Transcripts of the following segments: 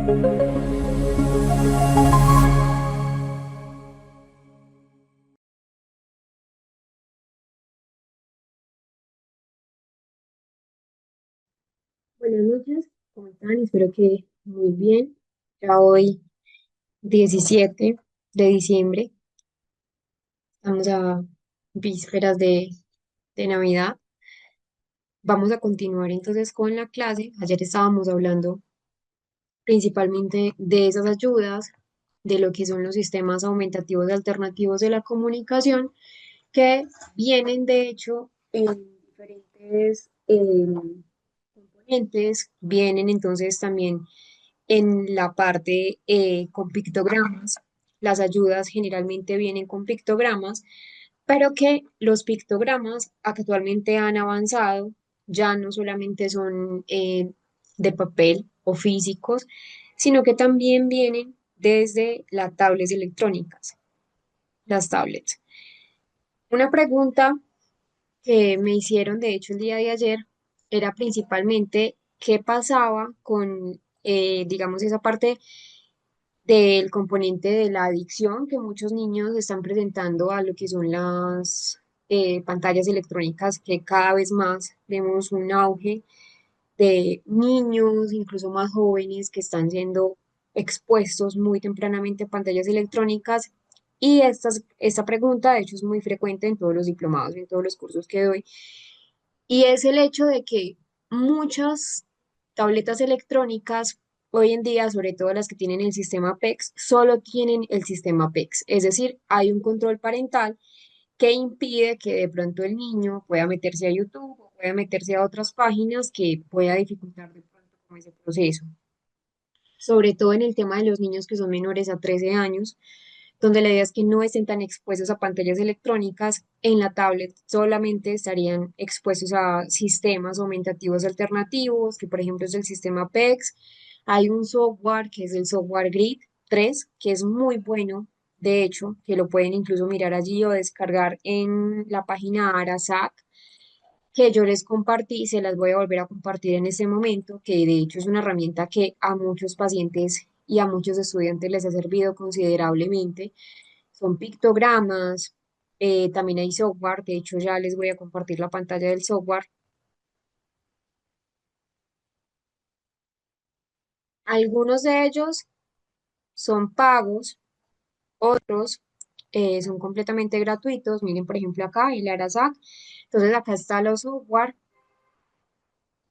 Buenas noches, ¿cómo están? Espero que muy bien. Ya hoy, 17 de diciembre, estamos a vísperas de Navidad. Vamos a continuar entonces con la clase. Ayer estábamos hablando principalmente de esas ayudas, de lo que son los sistemas aumentativos y alternativos de la comunicación, que vienen de hecho en diferentes componentes, vienen entonces también en la parte con pictogramas. Las ayudas generalmente vienen con pictogramas, pero que los pictogramas actualmente han avanzado, ya no solamente son de papel o físicos, sino que también vienen desde las tablets electrónicas, las tablets. Una pregunta que me hicieron, de hecho, el día de ayer, era principalmente qué pasaba con, digamos, esa parte del componente de la adicción que muchos niños están presentando a lo que son las pantallas electrónicas, que cada vez más vemos un auge de niños, incluso más jóvenes, que están siendo expuestos muy tempranamente a pantallas electrónicas. Y esta pregunta, de hecho, es muy frecuente en todos los diplomados, en todos los cursos que doy, y es el hecho de que muchas tabletas electrónicas hoy en día, sobre todo las que tienen el sistema PEX, solo tienen el sistema PEX. Es decir, hay un control parental que impide que de pronto el niño pueda meterse a YouTube o pueda meterse a otras páginas que pueda dificultar de pronto como ese proceso. Sobre todo en el tema de los niños que son menores a 13 años, donde la idea es que no estén tan expuestos a pantallas electrónicas. En la tablet solamente estarían expuestos a sistemas aumentativos alternativos, que por ejemplo es el sistema PEX. Hay un software que es el software Grid 3, que es muy bueno, de hecho, que lo pueden incluso mirar allí o descargar en la página Arasac, que yo les compartí, se las voy a volver a compartir en este momento, que de hecho es una herramienta que a muchos pacientes y a muchos estudiantes les ha servido considerablemente. Son pictogramas, también hay software, de hecho ya les voy a compartir la pantalla del software. Algunos de ellos son pagos, otros son completamente gratuitos. Miren, por ejemplo, acá el Arasac. Entonces acá está los software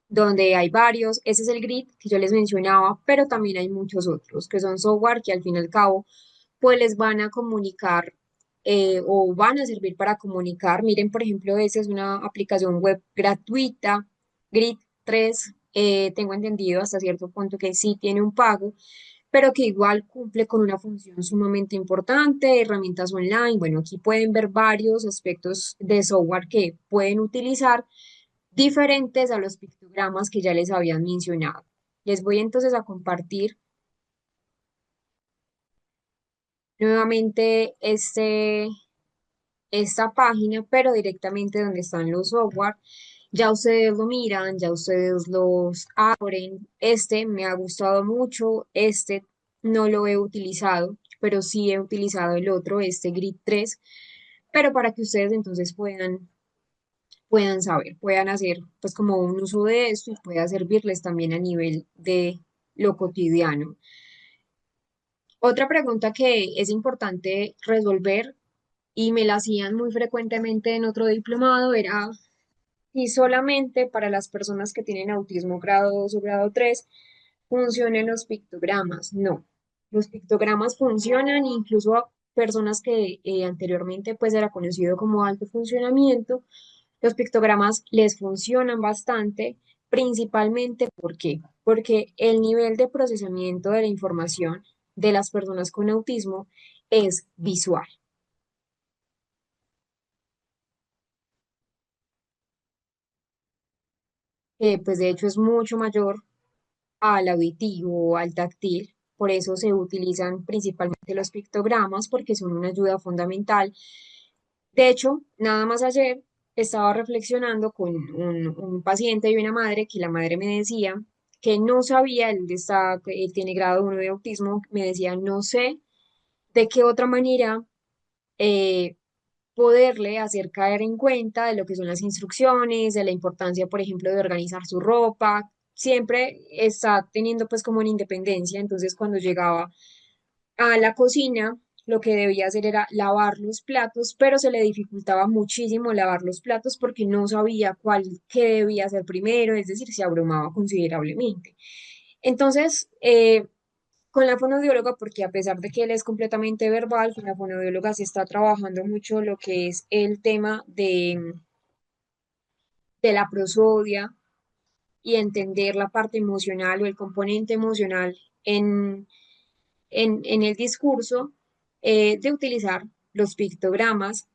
donde hay varios. Ese es el grid que yo les mencionaba, pero también hay muchos otros que son software que al fin y al cabo pues les van a comunicar o van a servir para comunicar. Miren, por ejemplo, esa es una aplicación web gratuita, Grid 3. Tengo entendido hasta cierto punto que sí tiene un pago, pero que igual cumple con una función sumamente importante, herramientas online. Bueno, aquí pueden ver varios aspectos de software que pueden utilizar diferentes a los pictogramas que ya les habían mencionado. Les voy entonces a compartir nuevamente esta página, pero directamente donde están los software. Ya ustedes lo miran, ya ustedes los abren. Este me ha gustado mucho, este no lo he utilizado, pero sí he utilizado el otro, este Grid 3, pero para que ustedes entonces puedan saber, puedan hacer pues como un uso de esto y pueda servirles también a nivel de lo cotidiano. Otra pregunta que es importante resolver y me la hacían muy frecuentemente en otro diplomado era si solamente para las personas que tienen autismo grado 2 o grado 3 funcionan los pictogramas. No, los pictogramas funcionan, incluso a personas que anteriormente pues era conocido como alto funcionamiento, los pictogramas les funcionan bastante, principalmente ¿por qué? Porque el nivel de procesamiento de la información de las personas con autismo es visual. Pues de hecho es mucho mayor al auditivo o al táctil. Por eso se utilizan principalmente los pictogramas porque son una ayuda fundamental. De hecho, nada más ayer estaba reflexionando con un paciente y una madre que la madre me decía que no sabía, él tiene grado 1 de autismo, me decía, no sé de qué otra manera eh, poderle hacer caer en cuenta de lo que son las instrucciones, de la importancia, por ejemplo, de organizar su ropa. Siempre está teniendo pues como una independencia, entonces cuando llegaba a la cocina, lo que debía hacer era lavar los platos, pero se le dificultaba muchísimo lavar los platos porque no sabía qué debía hacer primero, es decir, se abrumaba considerablemente. Entonces, con la fonoaudióloga, porque a pesar de que él es completamente verbal, con la fonoaudióloga se está trabajando mucho lo que es el tema de la prosodia y entender la parte emocional o el componente emocional en, en el discurso, de utilizar los pictogramas.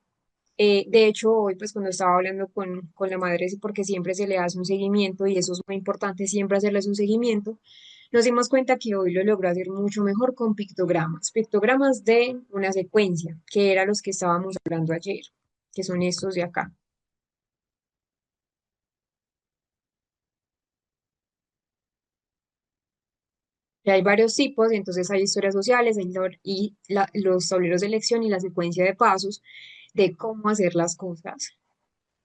De hecho, hoy, pues cuando estaba hablando con la madre, sí, porque siempre se le hace un seguimiento y eso es muy importante, siempre hacerles un seguimiento, nos dimos cuenta que hoy lo logró hacer mucho mejor con pictogramas de una secuencia, que eran los que estábamos hablando ayer, que son estos de acá. Y hay varios tipos, entonces hay historias sociales los tableros de elección y la secuencia de pasos de cómo hacer las cosas,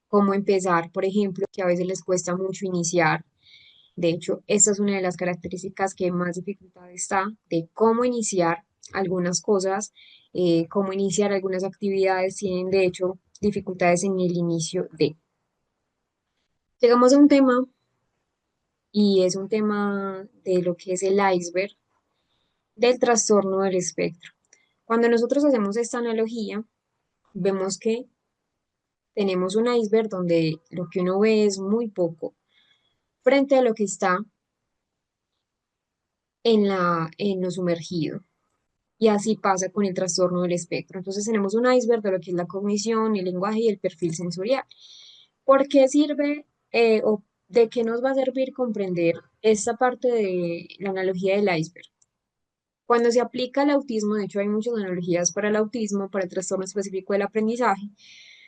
cómo empezar, por ejemplo, que a veces les cuesta mucho iniciar. De hecho, esta es una de las características que más dificultad está de cómo iniciar algunas cosas, cómo iniciar algunas actividades, tienen de hecho dificultades en el inicio de. Llegamos a un tema y es un tema de lo que es el iceberg del trastorno del espectro. Cuando nosotros hacemos esta analogía, vemos que tenemos un iceberg donde lo que uno ve es muy poco frente a lo que está en lo sumergido. Y así pasa con el trastorno del espectro. Entonces tenemos un iceberg de lo que es la cognición, el lenguaje y el perfil sensorial. ¿Por qué sirve o de qué nos va a servir comprender esta parte de la analogía del iceberg? Cuando se aplica al autismo, de hecho hay muchas analogías para el autismo, para el trastorno específico del aprendizaje,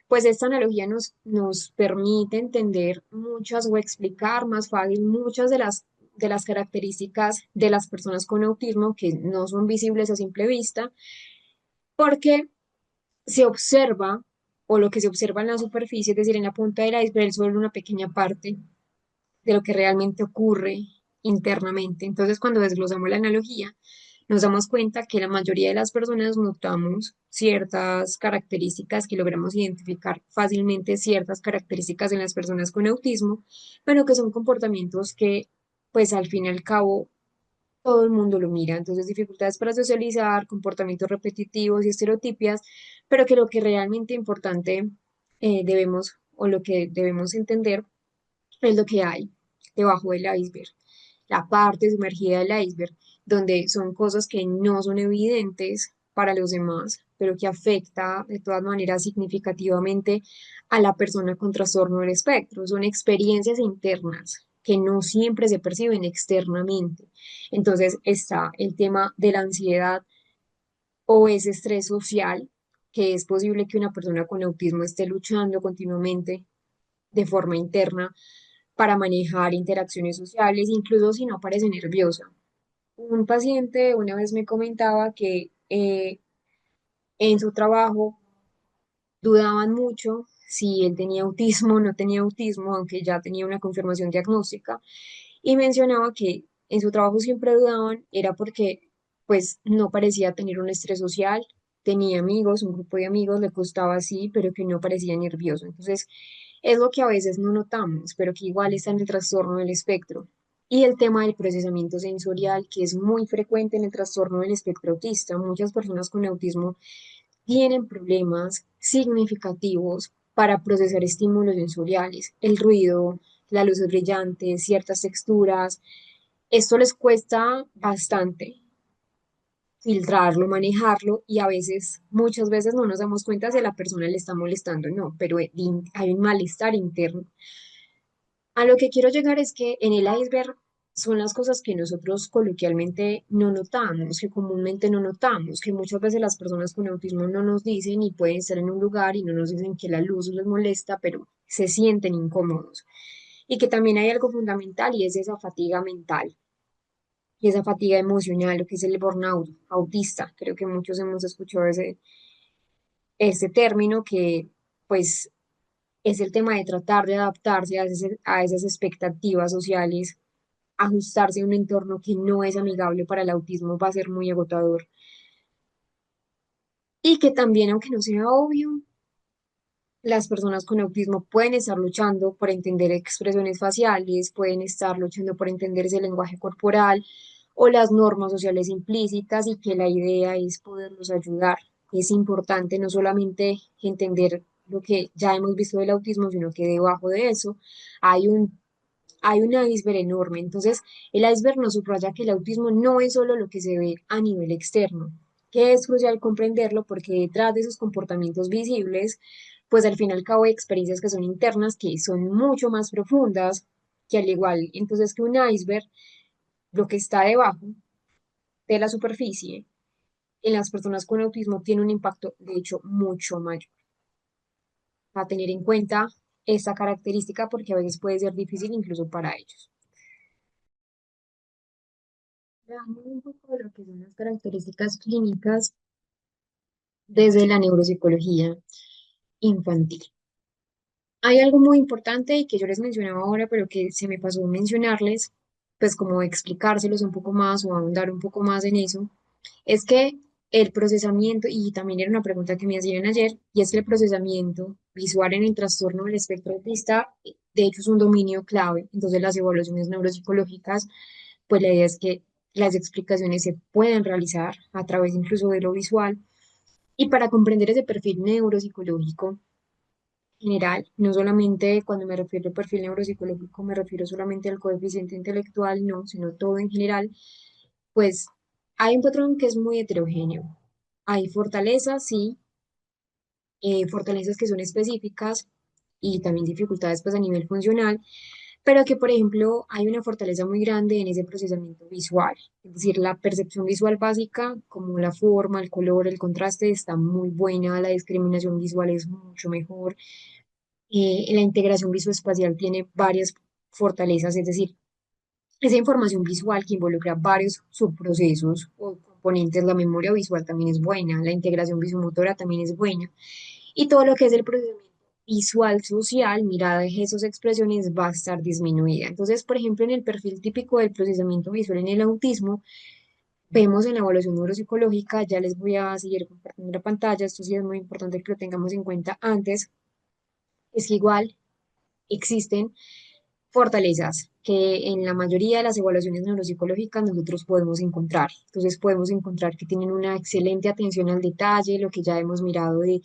pues esta analogía nos permite entender muchas o explicar más fácil muchas de las características de las personas con autismo que no son visibles a simple vista, porque se observa, o lo que se observa en la superficie, es decir, en la punta del iceberg, es solo una pequeña parte de lo que realmente ocurre internamente. Entonces, cuando desglosamos la analogía, nos damos cuenta que la mayoría de las personas notamos ciertas características, que logramos identificar fácilmente ciertas características en las personas con autismo, pero que son comportamientos que, pues al fin y al cabo, todo el mundo lo mira. Entonces, dificultades para socializar, comportamientos repetitivos y estereotipias, pero que lo que realmente importante debemos o lo que debemos entender es lo que hay debajo del iceberg, la parte sumergida del iceberg, donde son cosas que no son evidentes para los demás, pero que afecta de todas maneras significativamente a la persona con trastorno del espectro. Son experiencias internas que no siempre se perciben externamente. Entonces está el tema de la ansiedad o ese estrés social, que es posible que una persona con autismo esté luchando continuamente de forma interna para manejar interacciones sociales, incluso si no parece nerviosa. Un paciente una vez me comentaba que en su trabajo dudaban mucho si él tenía autismo o no tenía autismo, aunque ya tenía una confirmación diagnóstica, y mencionaba que en su trabajo siempre dudaban, era porque pues no parecía tener un estrés social, tenía amigos, un grupo de amigos, le costaba así, pero que no parecía nervioso. Entonces, es lo que a veces no notamos, pero que igual está en el trastorno del espectro. Y el tema del procesamiento sensorial, que es muy frecuente en el trastorno del espectro autista. Muchas personas con autismo tienen problemas significativos para procesar estímulos sensoriales, el ruido, las luces brillantes, ciertas texturas. Esto les cuesta bastante filtrarlo, manejarlo y a veces, muchas veces no nos damos cuenta si a la persona le está molestando o no, pero hay un malestar interno. A lo que quiero llegar es que en el iceberg son las cosas que nosotros coloquialmente no notamos, que comúnmente no notamos, que muchas veces las personas con autismo no nos dicen y pueden estar en un lugar y no nos dicen que la luz les molesta, pero se sienten incómodos. y que también hay algo fundamental y es esa fatiga mental y esa fatiga emocional, lo que es el burnout autista. Creo que muchos hemos escuchado ese término que pues es el tema de tratar de adaptarse a esas expectativas sociales, ajustarse a un entorno que no es amigable para el autismo va a ser muy agotador. Y que también, aunque no sea obvio, las personas con autismo pueden estar luchando por entender expresiones faciales, pueden estar luchando por entender ese lenguaje corporal o las normas sociales implícitas y que la idea es poderlos ayudar. Es importante no solamente entender lo que ya hemos visto del autismo, sino que debajo de eso hay un iceberg enorme. Entonces, el iceberg nos subraya que el autismo no es solo lo que se ve a nivel externo, que es crucial comprenderlo porque detrás de esos comportamientos visibles, pues al fin y al cabo hay experiencias que son internas, que son mucho más profundas, que al igual, entonces que un iceberg, lo que está debajo de la superficie, en las personas con autismo tiene un impacto, de hecho, mucho mayor. A tener en cuenta esta característica porque a veces puede ser difícil incluso para ellos. Veamos un poco de lo que son las características clínicas desde la neuropsicología infantil. Hay algo muy importante y que yo les mencionaba ahora, pero que se me pasó mencionarles, pues como explicárselos un poco más o ahondar un poco más en eso, es que el procesamiento, y también era una pregunta que me hacían ayer, y es que el procesamiento visual en el trastorno del espectro autista, de hecho, es un dominio clave. Entonces, las evaluaciones neuropsicológicas, pues la idea es que las explicaciones se pueden realizar a través incluso de lo visual. Y para comprender ese perfil neuropsicológico general, no solamente cuando me refiero al perfil neuropsicológico, me refiero solamente al coeficiente intelectual, no, sino todo en general, pues hay un patrón que es muy heterogéneo. Hay fortalezas, sí, fortalezas que son específicas y también dificultades pues a nivel funcional, pero que por ejemplo hay una fortaleza muy grande en ese procesamiento visual, es decir, la percepción visual básica como la forma, el color, el contraste está muy buena, la discriminación visual es mucho mejor, la integración visoespacial tiene varias fortalezas, es decir, esa información visual que involucra varios subprocesos o componentes, la memoria visual también es buena, la integración visomotora también es buena. Y todo lo que es el procesamiento visual social, mirada, gestos, expresiones, va a estar disminuida. Entonces, por ejemplo, en el perfil típico del procesamiento visual en el autismo, vemos en la evaluación neuropsicológica, ya les voy a seguir compartiendo la pantalla, esto sí es muy importante que lo tengamos en cuenta antes, es que igual existen fortalezas que en la mayoría de las evaluaciones neuropsicológicas nosotros podemos encontrar. Entonces podemos encontrar que tienen una excelente atención al detalle, lo que ya hemos mirado de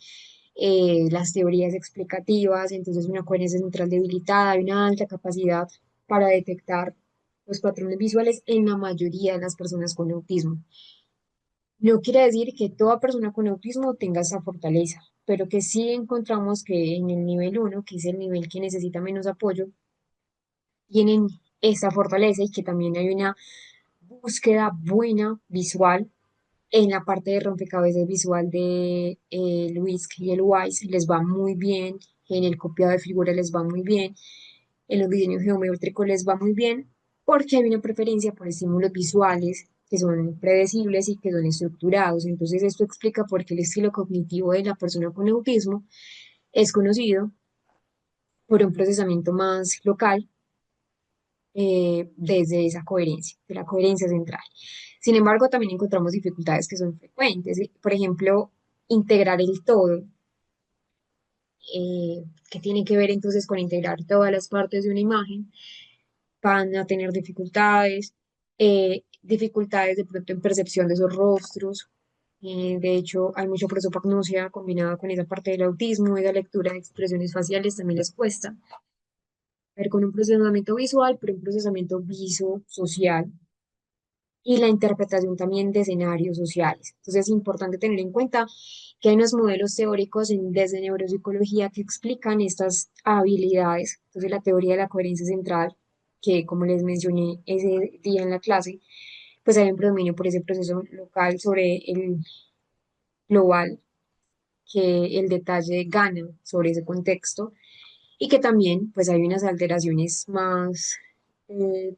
las teorías explicativas, entonces una coherencia central debilitada y una alta capacidad para detectar los patrones visuales en la mayoría de las personas con autismo. No quiere decir que toda persona con autismo tenga esa fortaleza, pero que sí encontramos que en el nivel uno, que es el nivel que necesita menos apoyo, tienen esa fortaleza y que también hay una búsqueda buena visual en la parte de rompecabezas visual de Luis y el Wise les va muy bien, en el copiado de figuras les va muy bien, en los diseños geométricos les va muy bien, porque hay una preferencia por estímulos visuales que son predecibles y que son estructurados. Entonces esto explica por qué el estilo cognitivo de la persona con autismo es conocido por un procesamiento más local desde esa coherencia, de la coherencia central. Sin embargo, también encontramos dificultades que son frecuentes. Por ejemplo, integrar el todo, que tiene que ver entonces con integrar todas las partes de una imagen, van a tener dificultades, dificultades de pronto en percepción de esos rostros. De hecho, hay mucha prosopagnosia combinada con esa parte del autismo y la lectura de expresiones faciales también les cuesta. Ver con un procesamiento visual, pero un procesamiento viso-social y la interpretación también de escenarios sociales. Entonces es importante tener en cuenta que hay unos modelos teóricos desde neuropsicología que explican estas habilidades. Entonces la teoría de la coherencia central, que como les mencioné ese día en la clase, pues hay un predominio por ese proceso local sobre el global, que el detalle gana sobre ese contexto. y que también pues hay unas alteraciones más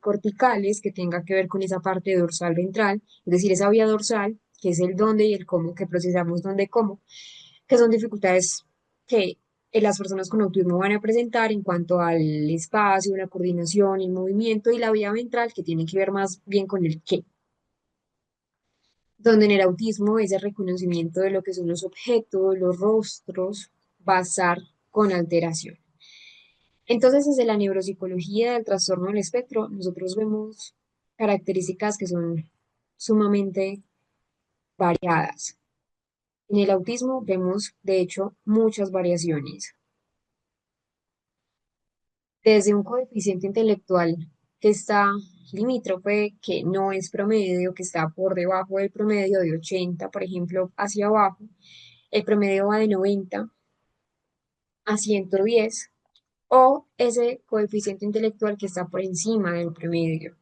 corticales que tenga que ver con esa parte dorsal ventral, es decir, esa vía dorsal, que es el dónde y el cómo, que procesamos dónde y cómo, que son dificultades que las personas con autismo van a presentar en cuanto al espacio, la coordinación, el movimiento y la vía ventral, que tiene que ver más bien con el qué, donde en el autismo es el reconocimiento de lo que son los objetos, los rostros, va a estar con alteración. Entonces, desde la neuropsicología del trastorno del espectro, nosotros vemos características que son sumamente variadas. En el autismo vemos, de hecho, muchas variaciones, desde un coeficiente intelectual que está limítrofe, que no es promedio, que está por debajo del promedio de 80, por ejemplo, hacia abajo. El promedio va de 90 a 110, o ese coeficiente intelectual que está por encima del promedio,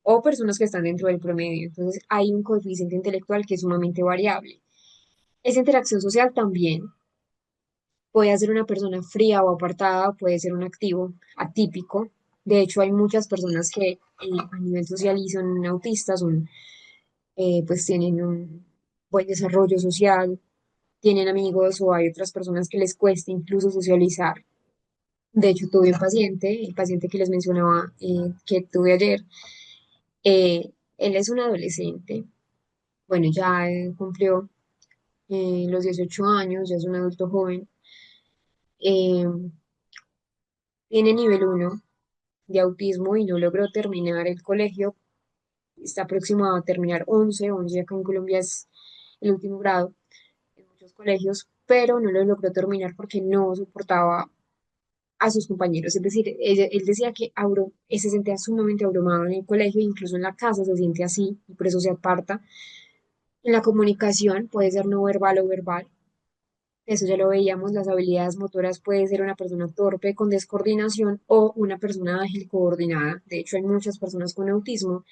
o personas que están dentro del promedio. Entonces, hay un coeficiente intelectual que es sumamente variable. Esa interacción social también puede ser una persona fría o apartada, puede ser un activo atípico. De hecho, hay muchas personas que a nivel social y son autistas, pues tienen un buen desarrollo social, tienen amigos o hay otras personas que les cuesta incluso socializar. De hecho, tuve un paciente, el paciente que les mencionaba que tuve ayer, él es un adolescente, bueno, ya cumplió los 18 años, ya es un adulto joven, eh, tiene nivel 1 de autismo y no logró terminar el colegio, está próximo a terminar 11 acá en Colombia es el último grado en muchos colegios, pero no lo logró terminar porque no soportaba a sus compañeros, es decir, él decía que se sentía sumamente abrumado en el colegio, incluso en la casa se siente así y por eso se aparta. En la comunicación puede ser no verbal o verbal, eso ya lo veíamos, las habilidades motoras puede ser una persona torpe con descoordinación o una persona ágil coordinada. De hecho, hay muchas personas con autismo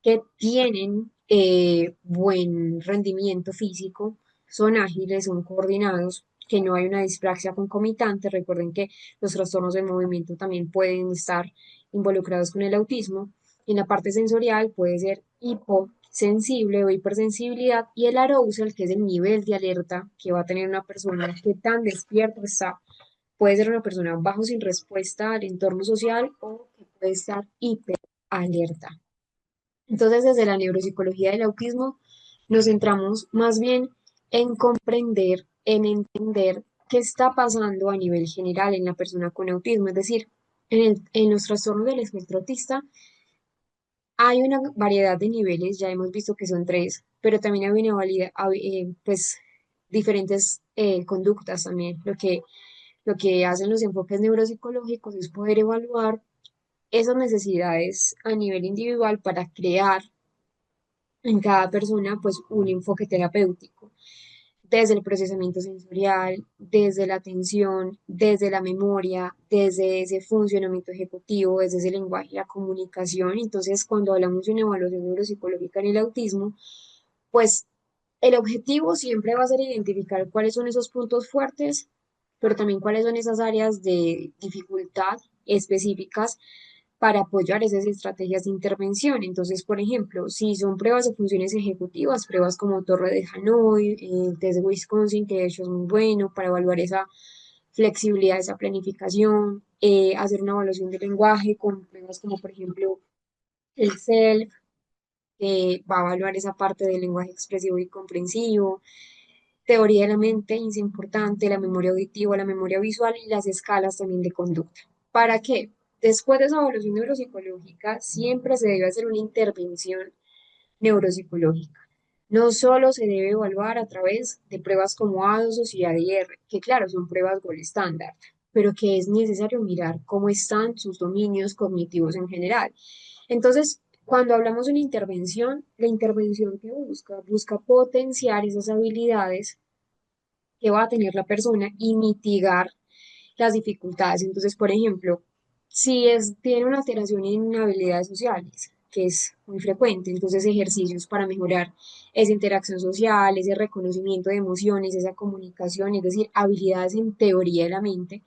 que tienen buen rendimiento físico, son ágiles, son coordinados, que no hay una dispraxia concomitante. Recuerden que los trastornos de movimiento también pueden estar involucrados con el autismo. En la parte sensorial puede ser hiposensible o hipersensibilidad y el arousal, que es el nivel de alerta que va a tener una persona que tan despierta está. Puede ser una persona bajo sin respuesta al entorno social o que puede estar hiperalerta. Entonces, desde la neuropsicología del autismo, nos centramos más bien en comprender, en entender qué está pasando a nivel general en la persona con autismo. Es decir, en los trastornos del espectro autista hay una variedad de niveles, ya hemos visto que son tres, pero también hay una pues, diferentes conductas también. Lo que hacen los enfoques neuropsicológicos es poder evaluar esas necesidades a nivel individual para crear en cada persona pues un enfoque terapéutico, desde el procesamiento sensorial, desde la atención, desde la memoria, desde ese funcionamiento ejecutivo, desde ese lenguaje y la comunicación. Entonces, cuando hablamos de una evaluación neuropsicológica en el autismo, pues el objetivo siempre va a ser identificar cuáles son esos puntos fuertes, pero también cuáles son esas áreas de dificultad específicas para apoyar esas estrategias de intervención. Entonces, por ejemplo, si son pruebas de funciones ejecutivas, pruebas como Torre de Hanoi, el test de Wisconsin, que de hecho es muy bueno para evaluar esa flexibilidad, esa planificación, hacer una evaluación del lenguaje con pruebas como, por ejemplo, el SELF, que va a evaluar esa parte del lenguaje expresivo y comprensivo. Teoría de la mente es importante, la memoria auditiva, la memoria visual y las escalas también de conducta. ¿Para qué? Después de esa evaluación neuropsicológica, siempre se debe hacer una intervención neuropsicológica. No solo se debe evaluar a través de pruebas como A2 y ADR, que claro, son pruebas gold estándar, pero que es necesario mirar cómo están sus dominios cognitivos en general. Entonces, cuando hablamos de una intervención, la intervención que busca potenciar esas habilidades que va a tener la persona y mitigar las dificultades. Entonces, por ejemplo, si tiene una alteración en habilidades sociales, que es muy frecuente, entonces ejercicios para mejorar esa interacción social, ese reconocimiento de emociones, esa comunicación, es decir, habilidades en teoría de la mente,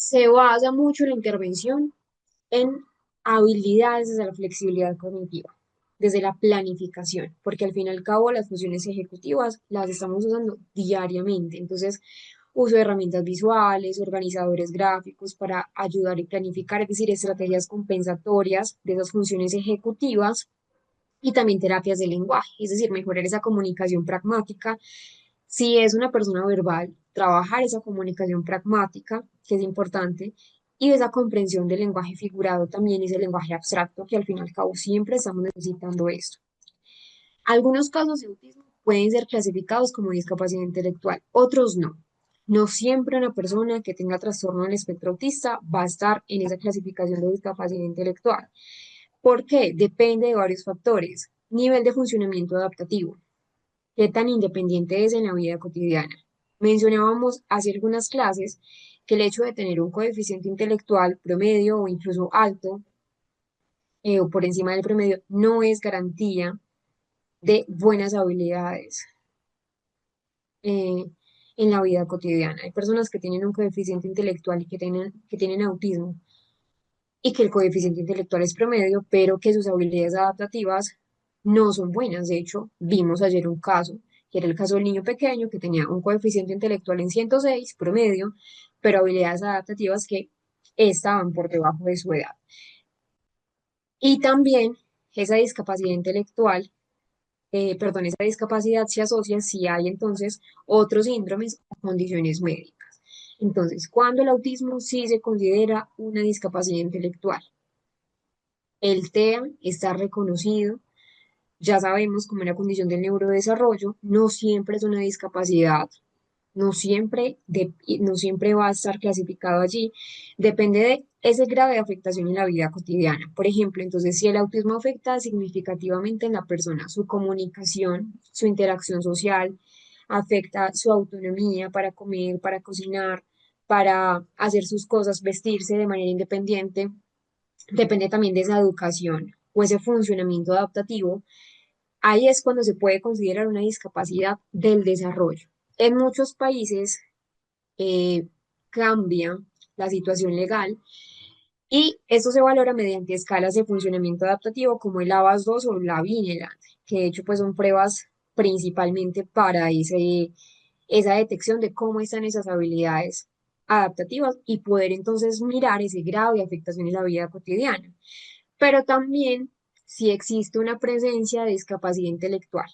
Se basa mucho la intervención en habilidades desde la flexibilidad cognitiva, desde la planificación, porque al fin y al cabo las funciones ejecutivas las estamos usando diariamente. Entonces, uso de herramientas visuales, organizadores gráficos para ayudar y planificar, es decir, estrategias compensatorias de esas funciones ejecutivas y también terapias de lenguaje, es decir, mejorar esa comunicación pragmática. Si es una persona verbal, trabajar esa comunicación pragmática, que es importante, y esa comprensión del lenguaje figurado también, ese lenguaje abstracto, que al fin y al cabo siempre estamos necesitando esto. Algunos casos de autismo pueden ser clasificados como discapacidad intelectual, otros no. No siempre una persona que tenga trastorno del espectro autista va a estar en esa clasificación de discapacidad intelectual. ¿Por qué? Depende de varios factores. Nivel de funcionamiento adaptativo. ¿Qué tan independiente es en la vida cotidiana? Mencionábamos hace algunas clases que el hecho de tener un coeficiente intelectual promedio o incluso alto o por encima del promedio no es garantía de buenas habilidades eh, en la vida cotidiana. Hay personas que tienen un coeficiente intelectual y que tienen autismo y que el coeficiente intelectual es promedio, pero que sus habilidades adaptativas no son buenas. De hecho, vimos ayer un caso, que era el caso del niño pequeño que tenía un coeficiente intelectual en 106 promedio, pero habilidades adaptativas que estaban por debajo de su edad. Y también esa discapacidad intelectual, perdón, esa discapacidad se asocia si hay entonces otros síndromes o condiciones médicas. Entonces, cuando el autismo sí se considera una discapacidad intelectual, el TEA está reconocido, ya sabemos como una condición del neurodesarrollo, no siempre es una discapacidad, no siempre va a estar clasificado allí, depende de ese grado de afectación en la vida cotidiana. Por ejemplo, entonces si el autismo afecta significativamente en la persona, su comunicación, su interacción social, afecta su autonomía para comer, para cocinar, para hacer sus cosas, vestirse de manera independiente, depende también de esa educación o ese funcionamiento adaptativo. Ahí es cuando se puede considerar una discapacidad del desarrollo. En muchos países eh, cambia la situación legal y esto se valora mediante escalas de funcionamiento adaptativo como el ABAS-2 o la Vineland, que de hecho pues son pruebas principalmente para esa detección de cómo están esas habilidades adaptativas y poder entonces mirar ese grado de afectación en la vida cotidiana. Pero también si existe una presencia de discapacidad intelectual,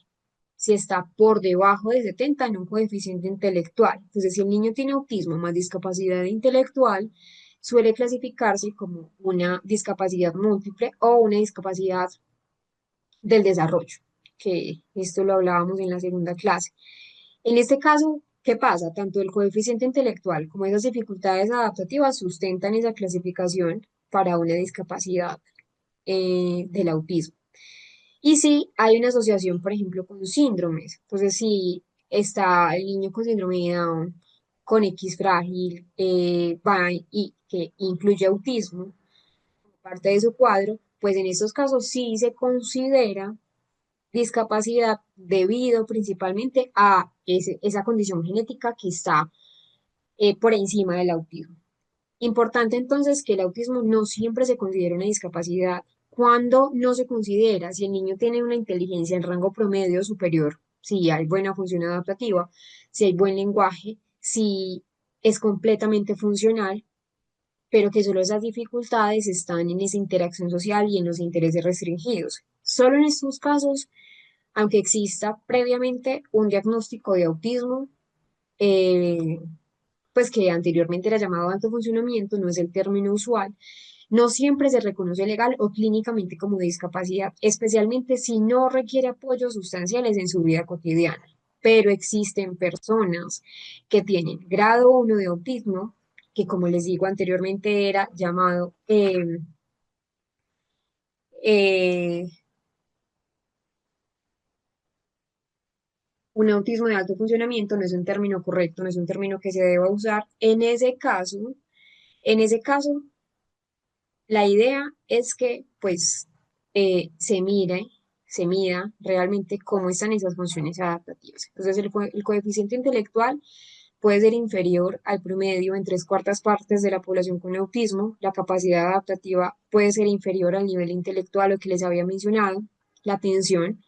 si está por debajo de 70 en un coeficiente intelectual. Entonces, si el niño tiene autismo más discapacidad intelectual, suele clasificarse como una discapacidad múltiple o una discapacidad del desarrollo, que esto lo hablábamos en la segunda clase. En este caso, ¿qué pasa? Tanto el coeficiente intelectual como esas dificultades adaptativas sustentan esa clasificación para una discapacidad del autismo. Y sí, hay una asociación, por ejemplo, con síndromes. Entonces, si está el niño con síndrome de Down, con X frágil, y que incluye autismo como parte de su cuadro, pues en estos casos sí se considera discapacidad debido principalmente a esa condición genética que está por encima del autismo. Importante entonces que el autismo no siempre se considera una discapacidad. Cuando no se considera, si el niño tiene una inteligencia en rango promedio superior, si hay buena función adaptativa, si hay buen lenguaje, si es completamente funcional, pero que solo esas dificultades están en esa interacción social y en los intereses restringidos. Solo en estos casos, aunque exista previamente un diagnóstico de autismo, eh, pues que anteriormente era llamado alto funcionamiento, no es el término usual, no siempre se reconoce legal o clínicamente como discapacidad, especialmente si no requiere apoyos sustanciales en su vida cotidiana. Pero existen personas que tienen grado 1 de autismo, que como les digo anteriormente era llamado eh, un autismo de alto funcionamiento, no es un término correcto, no es un término que se deba usar. En ese caso, la idea es que pues se mida realmente cómo están esas funciones adaptativas. Entonces el coeficiente intelectual puede ser inferior al promedio en tres cuartas partes de la población con autismo. La capacidad adaptativa puede ser inferior al nivel intelectual, lo que les había mencionado. La atención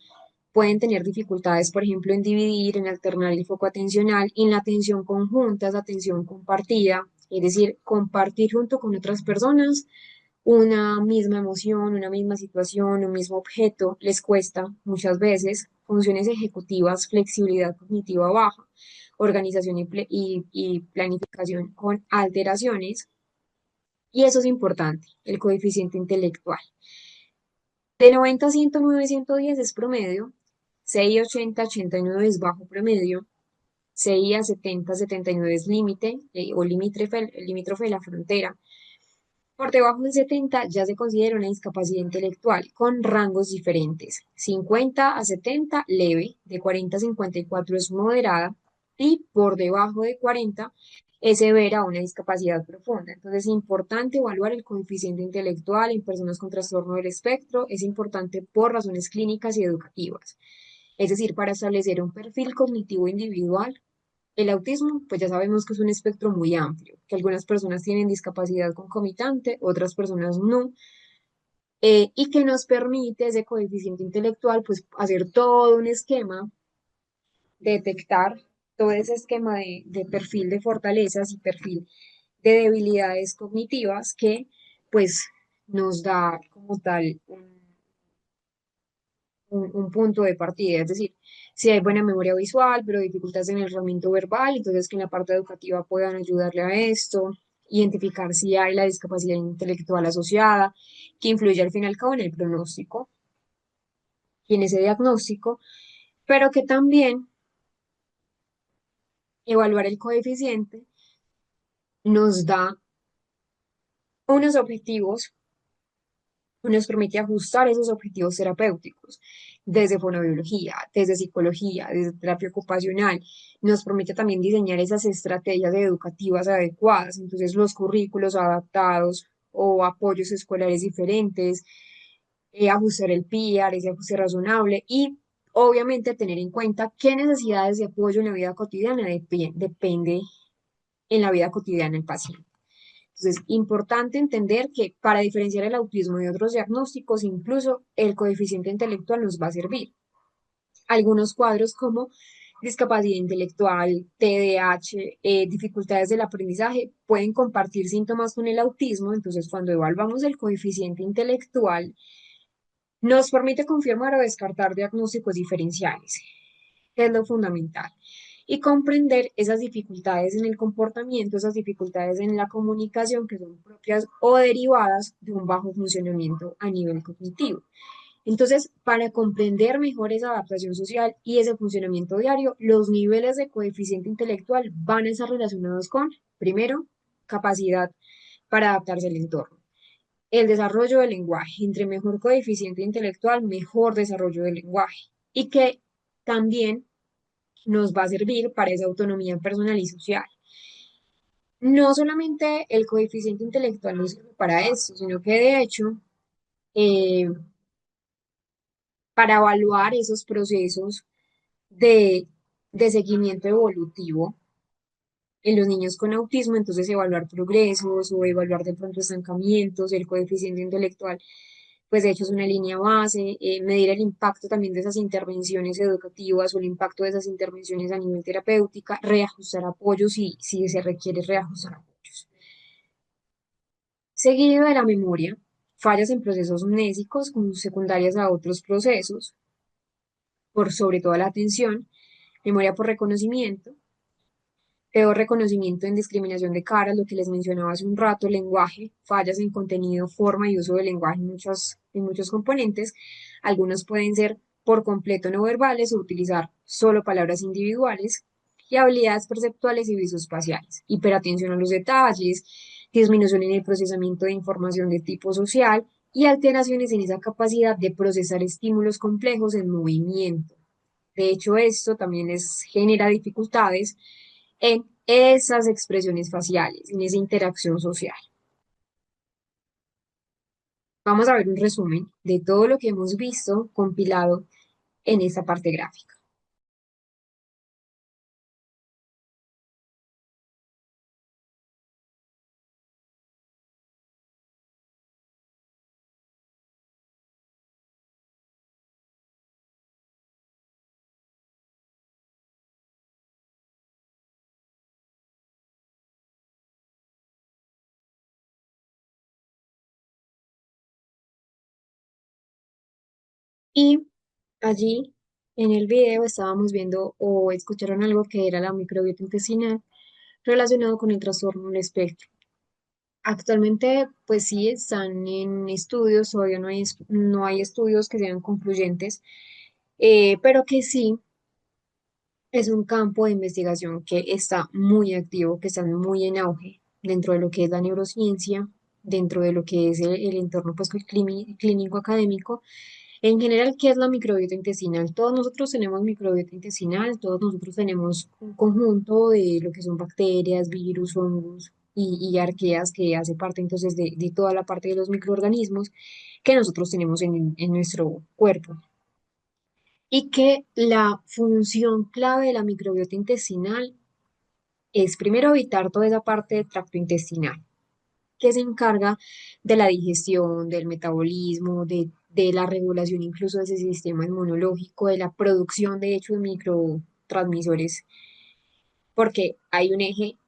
pueden tener dificultades, por ejemplo, en dividir, en alternar el foco atencional, en la atención conjunta, esa atención compartida, es decir, compartir junto con otras personas una misma emoción, una misma situación, un mismo objeto, les cuesta muchas veces funciones ejecutivas, flexibilidad cognitiva baja, organización y planificación con alteraciones. Y eso es importante, el coeficiente intelectual. De 90 a 109, 110 es promedio, 6 a 80, 89 es bajo promedio, 6 a 70, 79 es límite o limítrofe de la frontera. Por debajo del 70 ya se considera una discapacidad intelectual con rangos diferentes. 50 a 70 leve, de 40 a 54 es moderada y por debajo de 40 es severa una discapacidad profunda. Entonces es importante evaluar el coeficiente intelectual en personas con trastorno del espectro. Es importante por razones clínicas y educativas. Es decir, para establecer un perfil cognitivo individual. El autismo, pues ya sabemos que es un espectro muy amplio, que algunas personas tienen discapacidad concomitante, otras personas no, y que nos permite ese coeficiente intelectual, pues hacer todo un esquema, detectar todo ese esquema de perfil de fortalezas y perfil de debilidades cognitivas que pues nos da como tal un punto de partida, es decir, si hay buena memoria visual, pero dificultades en el herramienta verbal, entonces que en la parte educativa puedan ayudarle a esto, identificar si hay la discapacidad intelectual asociada, que influye al fin y al cabo en el pronóstico y en ese diagnóstico, pero que también evaluar el coeficiente nos da unos objetivos nos permite ajustar esos objetivos terapéuticos desde fonobiología, desde psicología, desde terapia ocupacional. Nos permite también diseñar esas estrategias educativas adecuadas, entonces los currículos adaptados o apoyos escolares diferentes, ajustar el PIAR, ese ajuste razonable y obviamente tener en cuenta qué necesidades de apoyo en la vida cotidiana depende en la vida cotidiana del paciente. Entonces, importante entender que para diferenciar el autismo de otros diagnósticos, incluso el coeficiente intelectual nos va a servir. Algunos cuadros como discapacidad intelectual, TDAH, dificultades del aprendizaje, pueden compartir síntomas con el autismo. Entonces, cuando evaluamos el coeficiente intelectual, nos permite confirmar o descartar diagnósticos diferenciales, que es lo fundamental y comprender esas dificultades en el comportamiento, esas dificultades en la comunicación que son propias o derivadas de un bajo funcionamiento a nivel cognitivo. Entonces, para comprender mejor esa adaptación social y ese funcionamiento diario, los niveles de coeficiente intelectual van a estar relacionados con, primero, capacidad para adaptarse al entorno. El desarrollo del lenguaje. Entre mejor coeficiente intelectual, mejor desarrollo del lenguaje. Y que también nos va a servir para esa autonomía personal y social. No solamente el coeficiente intelectual nos sirve para eso, sino que de hecho, eh, para evaluar esos procesos de, de seguimiento evolutivo en los niños con autismo, entonces evaluar progresos o evaluar de pronto estancamientos, el coeficiente intelectual, pues de hecho es una línea base, medir el impacto también de esas intervenciones educativas o el impacto de esas intervenciones a nivel terapéutica, reajustar apoyos si se requiere reajustar apoyos. Seguido de la memoria, fallas en procesos mnésicos como secundarias a otros procesos, por sobre todo la atención, memoria por reconocimiento, peor reconocimiento en discriminación de caras, lo que les mencionaba hace un rato, lenguaje, fallas en contenido, forma y uso del lenguaje en muchos componentes. Algunos pueden ser por completo no verbales o utilizar solo palabras individuales y habilidades perceptuales y visoespaciales, hiperatención a los detalles, disminución en el procesamiento de información de tipo social y alteraciones en esa capacidad de procesar estímulos complejos en movimiento. De hecho, esto también les genera dificultades en esas expresiones faciales, en esa interacción social. Vamos a ver un resumen de todo lo que hemos visto compilado en esta parte gráfica. Y allí en el video estábamos viendo o escucharon algo que era la microbiota intestinal relacionado con el trastorno del espectro. Actualmente, pues sí, están en estudios, todavía no hay estudios que sean concluyentes, pero que sí es un campo de investigación que está muy activo, que está muy en auge dentro de lo que es la neurociencia, dentro de lo que es el entorno pues, clínico académico. En general, ¿qué es la microbiota intestinal? Todos nosotros tenemos microbiota intestinal, todos nosotros tenemos un conjunto de lo que son bacterias, virus, hongos y arqueas que hace parte entonces de toda la parte de los microorganismos que nosotros tenemos en nuestro cuerpo. Y que la función clave de la microbiota intestinal es primero evitar toda esa parte del tracto intestinal que se encarga de la digestión, del metabolismo, de la regulación incluso de ese sistema inmunológico, de la producción de hecho de microtransmisores, porque hay un eje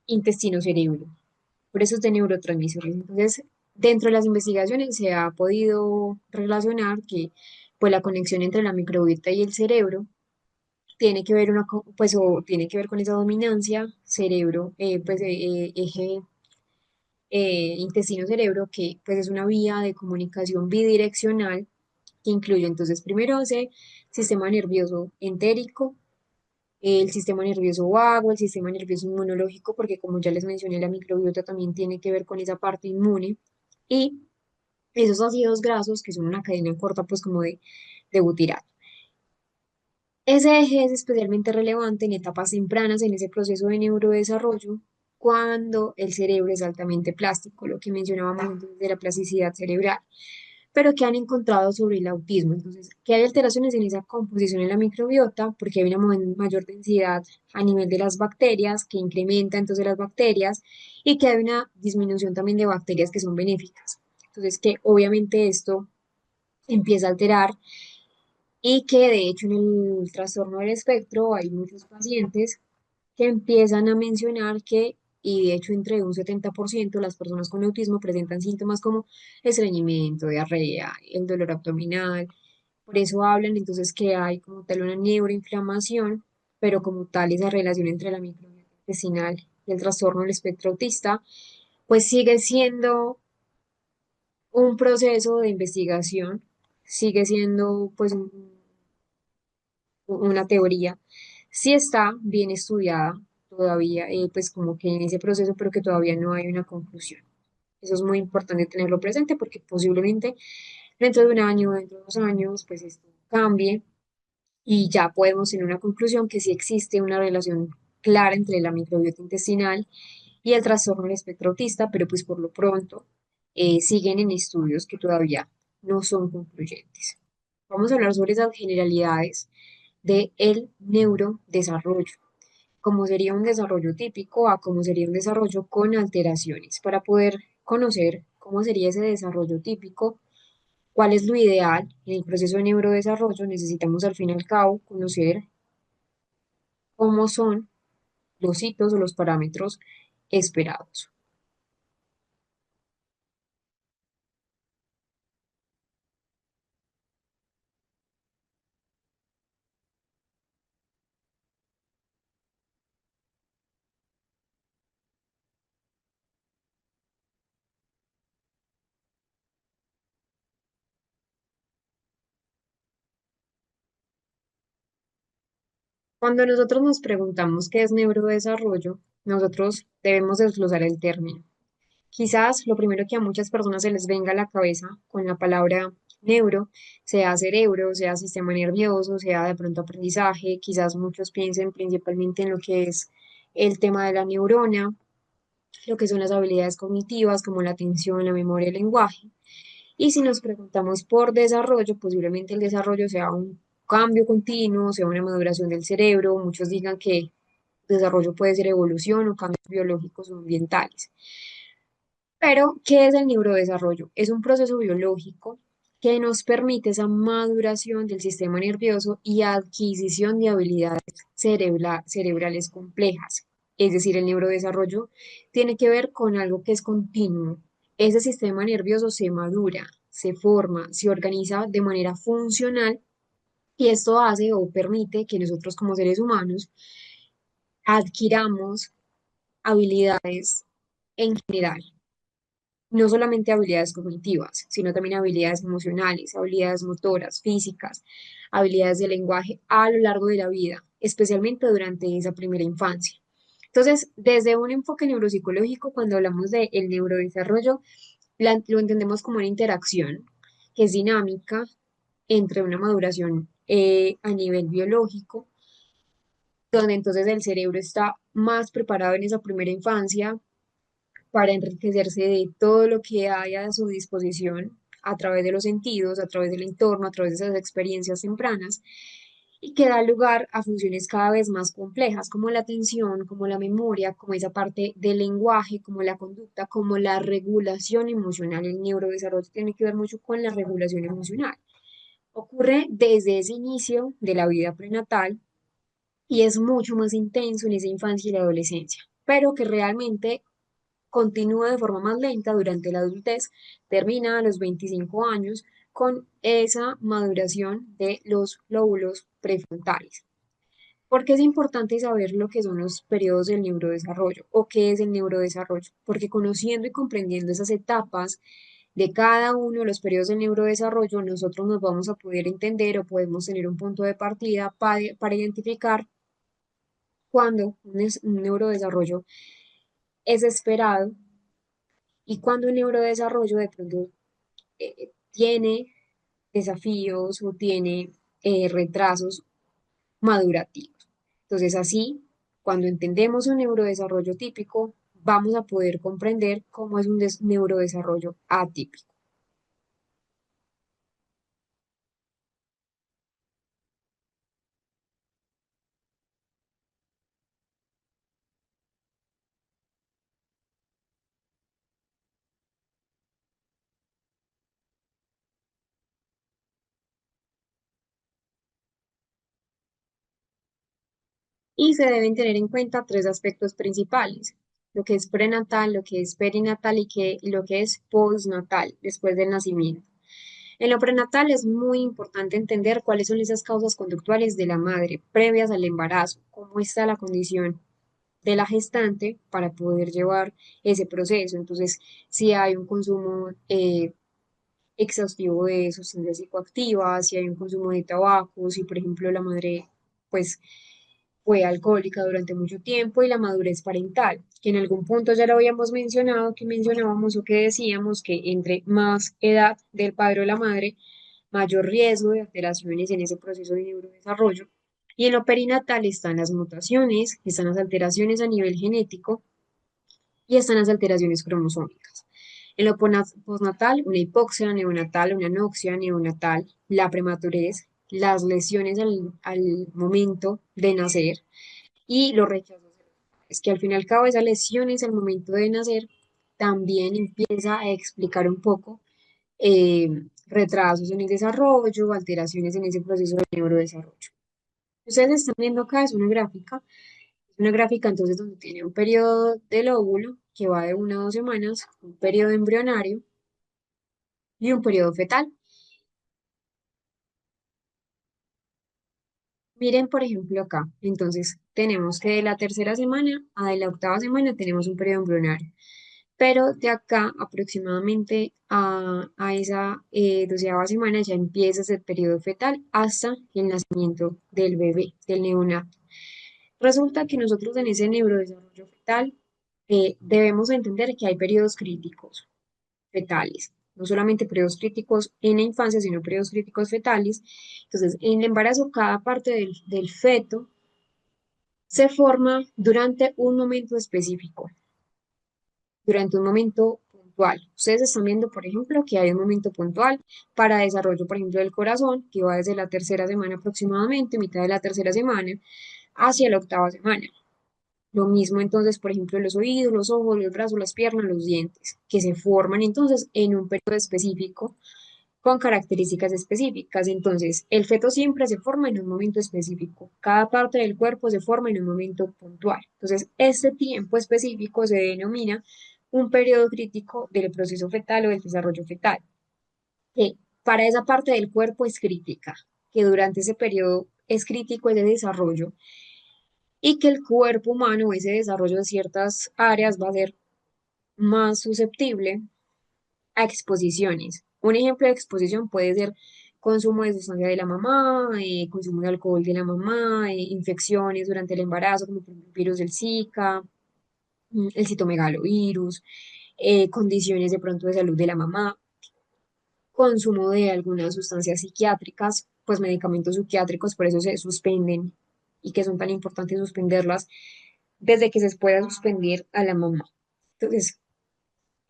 intestino-cerebro, por eso es de neurotransmisores. Entonces, dentro de las investigaciones se ha podido relacionar que pues la conexión entre la microbiota y el cerebro tiene que ver pues o tiene que ver con esa dominancia cerebro eje intestino-cerebro, que pues es una vía de comunicación bidireccional que incluye entonces primero ese sistema nervioso entérico, el sistema nervioso vago, el sistema nervioso inmunológico, porque como ya les mencioné, la microbiota también tiene que ver con esa parte inmune, y esos ácidos grasos que son una cadena corta pues como de butirato. Ese eje es especialmente relevante en etapas tempranas en ese proceso de neurodesarrollo, cuando el cerebro es altamente plástico, lo que mencionábamos antes de la plasticidad cerebral, pero que han encontrado sobre el autismo. Entonces, que hay alteraciones en esa composición en la microbiota, porque hay una mayor densidad a nivel de las bacterias, que incrementa entonces las bacterias, y que hay una disminución también de bacterias que son benéficas. Entonces, que obviamente esto empieza a alterar y que de hecho en el trastorno del espectro hay muchos pacientes que empiezan a mencionar que, y de hecho entre un 70% las personas con autismo presentan síntomas como estreñimiento, diarrea, el dolor abdominal. Por eso hablan entonces que hay como tal una neuroinflamación, pero como tal esa relación entre la microbiota intestinal y el trastorno del espectro autista, pues sigue siendo un proceso de investigación, sigue siendo pues una teoría, sí está bien estudiada todavía, pues como que en ese proceso, pero que todavía no hay una conclusión. Eso es muy importante tenerlo presente porque posiblemente dentro de un año, dentro de 2 años, pues esto cambie y ya podemos tener una conclusión que sí existe una relación clara entre la microbiota intestinal y el trastorno del espectro autista, pero pues por lo pronto siguen en estudios que todavía no son concluyentes. Vamos a hablar sobre esas generalidades del neurodesarrollo, cómo sería un desarrollo típico a cómo sería un desarrollo con alteraciones. Para poder conocer cómo sería ese desarrollo típico, cuál es lo ideal en el proceso de neurodesarrollo, necesitamos al fin y al cabo conocer cómo son los hitos o los parámetros esperados. Cuando nosotros nos preguntamos qué es neurodesarrollo, nosotros debemos desglosar el término. Quizás lo primero que a muchas personas se les venga a la cabeza con la palabra neuro, sea cerebro, sea sistema nervioso, sea de pronto aprendizaje, quizás muchos piensen principalmente en lo que es el tema de la neurona, lo que son las habilidades cognitivas como la atención, la memoria, el lenguaje. Y si nos preguntamos por desarrollo, posiblemente el desarrollo sea un cambio continuo, sea una maduración del cerebro, muchos digan que desarrollo puede ser evolución o cambios biológicos o ambientales. Pero, ¿qué es el neurodesarrollo? Es un proceso biológico que nos permite esa maduración del sistema nervioso y adquisición de habilidades cerebrales complejas. Es decir, el neurodesarrollo tiene que ver con algo que es continuo. Ese sistema nervioso se madura, se forma, se organiza de manera funcional y esto hace o permite que nosotros como seres humanos adquiramos habilidades en general, no solamente habilidades cognitivas, sino también habilidades emocionales, habilidades motoras, físicas, habilidades de lenguaje a lo largo de la vida, especialmente durante esa primera infancia. Entonces, desde un enfoque neuropsicológico, cuando hablamos del neurodesarrollo, lo entendemos como una interacción que es dinámica entre una maduración a nivel biológico, donde entonces el cerebro está más preparado en esa primera infancia para enriquecerse de todo lo que hay a su disposición a través de los sentidos, a través del entorno, a través de esas experiencias tempranas, y que da lugar a funciones cada vez más complejas, como la atención, como la memoria, como esa parte del lenguaje, como la conducta, como la regulación emocional. El neurodesarrollo tiene que ver mucho con la regulación emocional. Ocurre desde ese inicio de la vida prenatal y es mucho más intenso en esa infancia y la adolescencia, pero que realmente continúa de forma más lenta durante la adultez, termina a los 25 años con esa maduración de los lóbulos prefrontales. ¿Por qué es importante saber lo que son los periodos del neurodesarrollo o qué es el neurodesarrollo? Porque conociendo y comprendiendo esas etapas de cada uno de los periodos del neurodesarrollo, nosotros nos vamos a poder entender o podemos tener un punto de partida para identificar cuándo un neurodesarrollo es esperado y cuando un neurodesarrollo de pronto tiene desafíos o tiene retrasos madurativos. Entonces, así, cuando entendemos un neurodesarrollo típico, vamos a poder comprender cómo es un neurodesarrollo atípico. Y se deben tener en cuenta tres aspectos principales, lo que es prenatal, lo que es perinatal y lo que es postnatal, después del nacimiento. En lo prenatal es muy importante entender cuáles son esas causas conductuales de la madre previas al embarazo, cómo está la condición de la gestante para poder llevar ese proceso. Entonces, si hay un consumo exhaustivo de sustancias psicoactivas, si hay un consumo de tabaco, si por ejemplo la madre pues fue alcohólica durante mucho tiempo y la madurez parental, que en algún punto ya lo habíamos mencionado, que mencionábamos o que decíamos que entre más edad del padre o la madre, mayor riesgo de alteraciones en ese proceso de neurodesarrollo. Y en lo perinatal están las mutaciones, están las alteraciones a nivel genético y están las alteraciones cromosómicas. En lo postnatal, una hipoxia neonatal, una anoxia neonatal, la prematurez, las lesiones al momento de nacer y los rechazos. Es que al fin y al cabo esas lesiones al momento de nacer también empieza a explicar un poco eh, retrasos en el desarrollo, alteraciones en ese proceso de neurodesarrollo. Ustedes están viendo acá, es una gráfica entonces donde tiene un periodo del óvulo que va de 1 a 2 semanas, un periodo embrionario y un periodo fetal. Miren, por ejemplo, acá, entonces tenemos que de la tercera semana a de la octava semana tenemos un periodo embrionario, pero de acá aproximadamente a esa 12ª semana ya empieza ese periodo fetal hasta el nacimiento del bebé, del neonato. Resulta que nosotros en ese neurodesarrollo fetal debemos entender que hay periodos críticos fetales, no solamente periodos críticos en la infancia, sino periodos críticos fetales. Entonces, en el embarazo, cada parte del feto se forma durante un momento específico, durante un momento puntual. Ustedes están viendo, por ejemplo, que hay un momento puntual para desarrollo, por ejemplo, del corazón, que va desde la tercera semana aproximadamente, mitad de la tercera semana, hacia la octava semana. Lo mismo entonces, por ejemplo, los oídos, los ojos, los brazos, las piernas, los dientes, que se forman entonces en un periodo específico con características específicas. Entonces, el feto siempre se forma en un momento específico. Cada parte del cuerpo se forma en un momento puntual. Entonces, este tiempo específico se denomina un periodo crítico del proceso fetal o del desarrollo fetal. que para esa parte del cuerpo es crítica, que durante ese periodo es crítico ese desarrollo y que el cuerpo humano, ese desarrollo de ciertas áreas va a ser más susceptible a exposiciones. Un ejemplo de exposición puede ser consumo de sustancia de la mamá, consumo de alcohol de la mamá, infecciones durante el embarazo, como por ejemplo el virus del Zika, el citomegalovirus, condiciones de pronto de salud de la mamá, consumo de algunas sustancias psiquiátricas, pues medicamentos psiquiátricos, por eso se suspenden y que son tan importantes suspenderlas desde que se pueda suspender a la mamá. Entonces,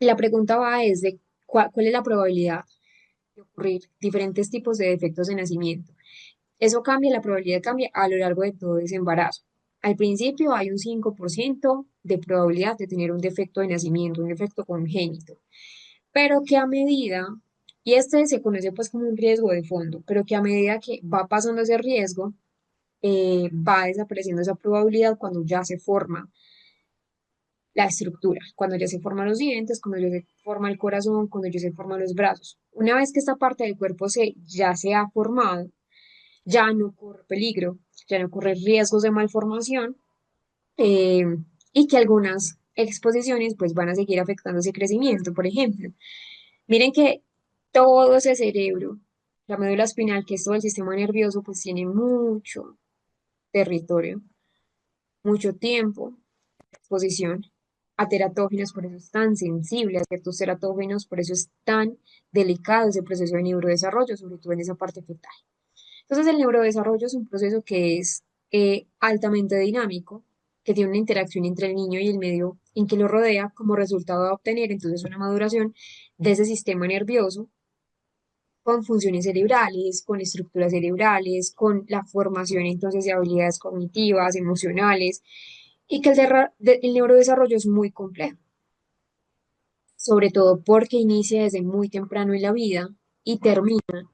la pregunta va es de cuál es la probabilidad de ocurrir diferentes tipos de defectos de nacimiento. Eso cambia, la probabilidad cambia a lo largo de todo ese embarazo. Al principio hay un 5% de probabilidad de tener un defecto de nacimiento, un defecto congénito, pero que a medida, y este se conoce pues como un riesgo de fondo, pero que a medida que va pasando ese riesgo, va desapareciendo esa probabilidad cuando ya se forma la estructura, cuando ya se forman los dientes, cuando ya se forma el corazón, cuando ya se forman los brazos. Una vez que esta parte del cuerpo ya se ha formado, ya no corre peligro, ya no corre riesgos de malformación eh, y que algunas exposiciones pues van a seguir afectando ese crecimiento. Por ejemplo, miren que todo ese cerebro, la médula espinal, que es todo el sistema nervioso, pues tiene mucho territorio, mucho tiempo de exposición a teratógenos, por eso es tan sensible a ciertos teratógenos, por eso es tan delicado ese proceso de neurodesarrollo, sobre todo en esa parte fetal. Entonces, el neurodesarrollo es un proceso que es altamente dinámico, que tiene una interacción entre el niño y el medio en que lo rodea, como resultado de obtener entonces una maduración de ese sistema nervioso con funciones cerebrales, con estructuras cerebrales, con la formación entonces de habilidades cognitivas, emocionales, y que el neurodesarrollo es muy complejo, sobre todo porque inicia desde muy temprano en la vida y termina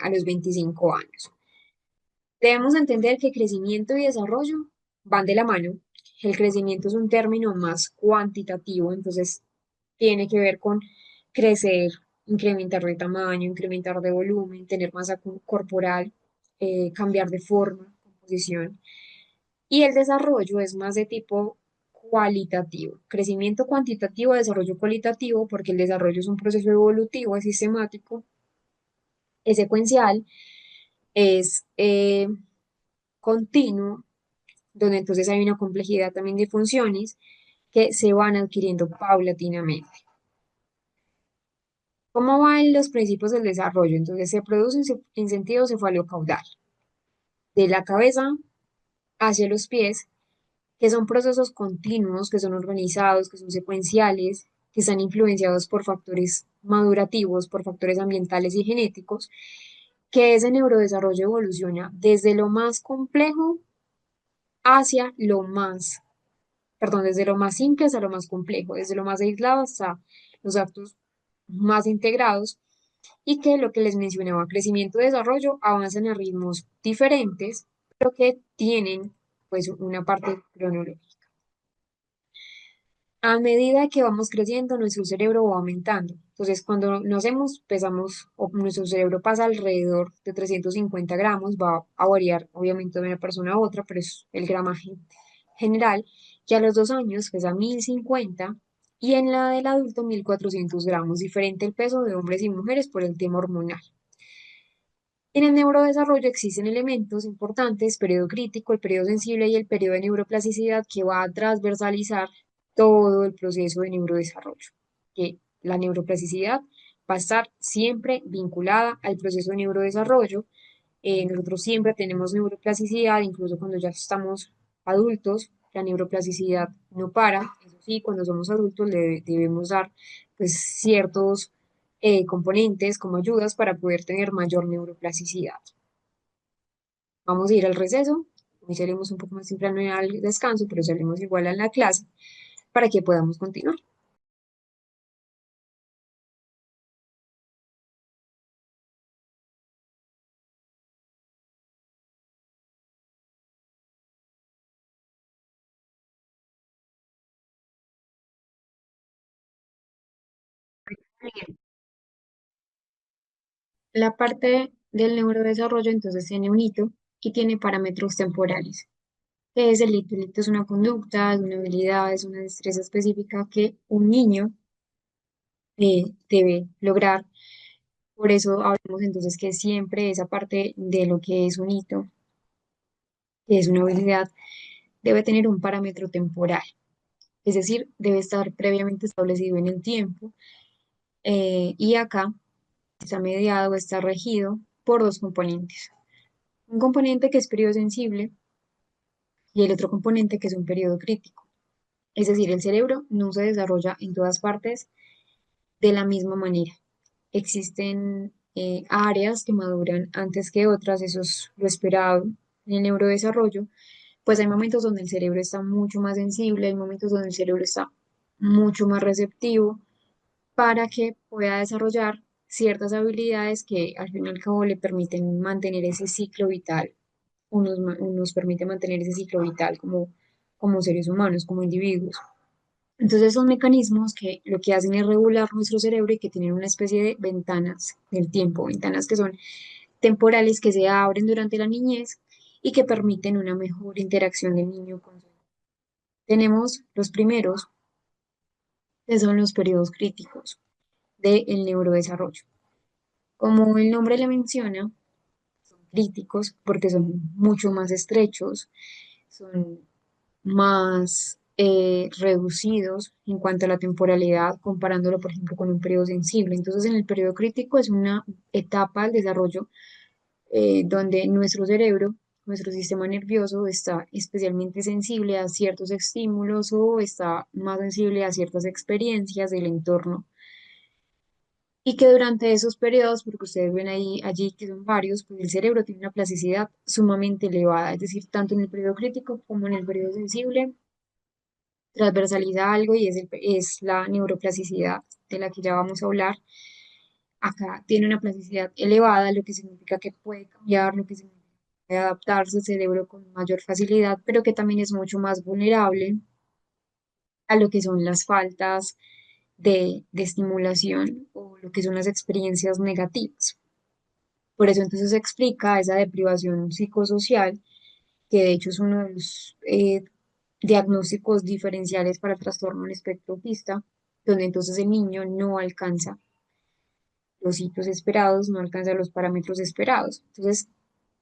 a los 25 años. Debemos entender que crecimiento y desarrollo van de la mano. El crecimiento es un término más cuantitativo, entonces tiene que ver con crecer, incrementar de tamaño, incrementar de volumen, tener masa corporal, cambiar de forma, composición. Y el desarrollo es más de tipo cualitativo. Crecimiento cuantitativo, desarrollo cualitativo, porque el desarrollo es un proceso evolutivo, es sistemático, es secuencial, es continuo, donde entonces hay una complejidad también de funciones que se van adquiriendo paulatinamente. ¿Cómo van los principios del desarrollo? Entonces se produce en sentido cefalocaudal, de la cabeza hacia los pies, que son procesos continuos, que son organizados, que son secuenciales, que están influenciados por factores madurativos, por factores ambientales y genéticos, que ese neurodesarrollo evoluciona desde lo más complejo hacia lo más, perdón, desde lo más simple hasta lo más complejo, desde lo más aislado hasta los actos más integrados y que lo que les mencionaba, crecimiento y desarrollo avanzan a ritmos diferentes, pero que tienen pues una parte cronológica. A medida que vamos creciendo, nuestro cerebro va aumentando. Entonces, cuando nacemos, pesamos, o nuestro cerebro pasa alrededor de 350 gramos, va a variar obviamente de una persona a otra, pero es el gramaje general, que a los 2 años pesa 1050 y en la del adulto 1400 gramos, diferente el peso de hombres y mujeres por el tema hormonal. En el neurodesarrollo existen elementos importantes, periodo crítico, el periodo sensible y el periodo de neuroplasticidad que va a transversalizar todo el proceso de neurodesarrollo. Que la neuroplasticidad va a estar siempre vinculada al proceso de neurodesarrollo. Nosotros siempre tenemos neuroplasticidad, incluso cuando ya estamos adultos, la neuroplasticidad no para. Eso sí, cuando somos adultos le debemos dar pues ciertos componentes como ayudas para poder tener mayor neuroplasticidad. Vamos a ir al receso. Hoy salimos un poco más temprano al descanso, pero salimos igual a la clase para que podamos continuar. La parte del neurodesarrollo entonces tiene un hito y tiene parámetros temporales. ¿Qué es el hito? El hito es una conducta, es una habilidad, es una destreza específica que un niño debe lograr. Por eso hablamos entonces que siempre esa parte de lo que es un hito, que es una habilidad, debe tener un parámetro temporal. Es decir, debe estar previamente establecido en el tiempo y acá está mediado, está regido por dos componentes. Un componente que es periodo sensible y el otro componente que es un periodo crítico. Es decir, el cerebro no se desarrolla en todas partes de la misma manera. Existen áreas que maduran antes que otras, eso es lo esperado en el neurodesarrollo, pues hay momentos donde el cerebro está mucho más sensible, hay momentos donde el cerebro está mucho más receptivo para que pueda desarrollar ciertas habilidades que al fin y al cabo le permiten mantener ese ciclo vital, nos permite mantener ese ciclo vital como seres humanos, como individuos. Entonces son mecanismos que lo que hacen es regular nuestro cerebro y que tienen una especie de ventanas del tiempo, ventanas que son temporales que se abren durante la niñez y que permiten una mejor interacción del niño con su. Tenemos los primeros, que son los periodos críticos del neurodesarrollo. Como el nombre le menciona, son críticos porque son mucho más estrechos, son más reducidos en cuanto a la temporalidad, comparándolo, por ejemplo, con un periodo sensible. Entonces, en el periodo crítico es una etapa del desarrollo donde nuestro cerebro, nuestro sistema nervioso está especialmente sensible a ciertos estímulos o está más sensible a ciertas experiencias del entorno. Y que durante esos periodos, porque ustedes ven ahí, allí que son varios, pues el cerebro tiene una plasticidad sumamente elevada, es decir, tanto en el periodo crítico como en el periodo sensible, transversaliza algo y es la neuroplasticidad de la que ya vamos a hablar. Acá tiene una plasticidad elevada, lo que significa que puede cambiar, lo que significa que puede adaptarse el cerebro con mayor facilidad, pero que también es mucho más vulnerable a lo que son las faltas de estimulación o lo que son las experiencias negativas. Por eso entonces se explica esa deprivación psicosocial, que de hecho es uno de los diagnósticos diferenciales para el trastorno del espectro autista, donde entonces el niño no alcanza los hitos esperados, no alcanza los parámetros esperados. Entonces,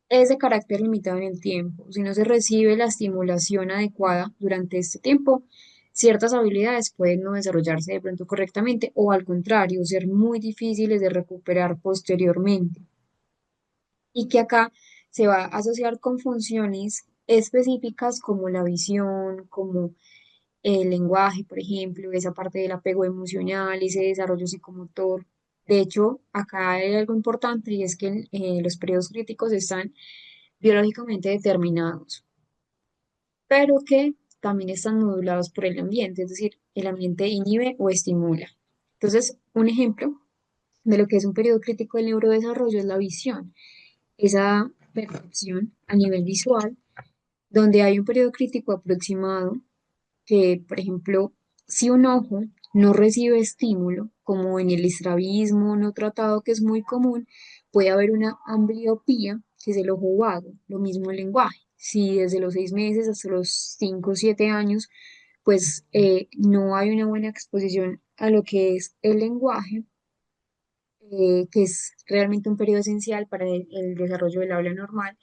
es de carácter limitado en el tiempo. Si no se recibe la estimulación adecuada durante este tiempo, ciertas habilidades pueden no desarrollarse de pronto correctamente o al contrario, ser muy difíciles de recuperar posteriormente. Y que acá se va a asociar con funciones específicas como la visión, como el lenguaje, por ejemplo, esa parte del apego emocional, ese desarrollo psicomotor. De hecho, acá hay algo importante y es que los periodos críticos están biológicamente determinados, pero que también están modulados por el ambiente, es decir, el ambiente inhibe o estimula. Entonces, un ejemplo de lo que es un periodo crítico del neurodesarrollo es la visión, esa percepción a nivel visual, donde hay un periodo crítico aproximado que, por ejemplo, si un ojo no recibe estímulo, como en el estrabismo no tratado, que es muy común, puede haber una ambliopía, que es el ojo vago, lo mismo el lenguaje. Si desde los 6 meses hasta los 5 o 7 años, pues no hay una buena exposición a lo que es el lenguaje, que es realmente un periodo esencial para el desarrollo del habla normal.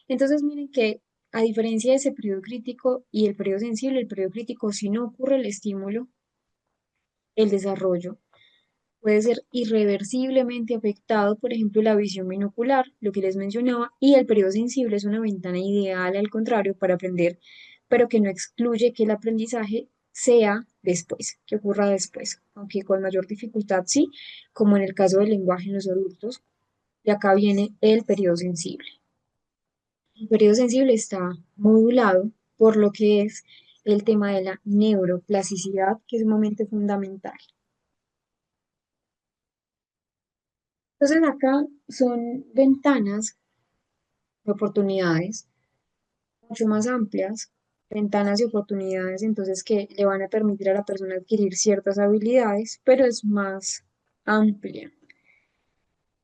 Entonces, miren que a diferencia de ese periodo crítico y el periodo sensible, el periodo crítico, si no ocurre el estímulo, el desarrollo puede ser irreversiblemente afectado, por ejemplo, la visión binocular, lo que les mencionaba, y el periodo sensible es una ventana ideal, al contrario, para aprender, pero que no excluye que el aprendizaje sea después, que ocurra después, aunque con mayor dificultad sí, como en el caso del lenguaje en los adultos, y acá viene el periodo sensible. El periodo sensible está modulado por lo que es el tema de la neuroplasticidad, que es sumamente fundamental. Entonces acá son ventanas de oportunidades mucho más amplias, ventanas de oportunidades entonces que le van a permitir a la persona adquirir ciertas habilidades, pero es más amplia.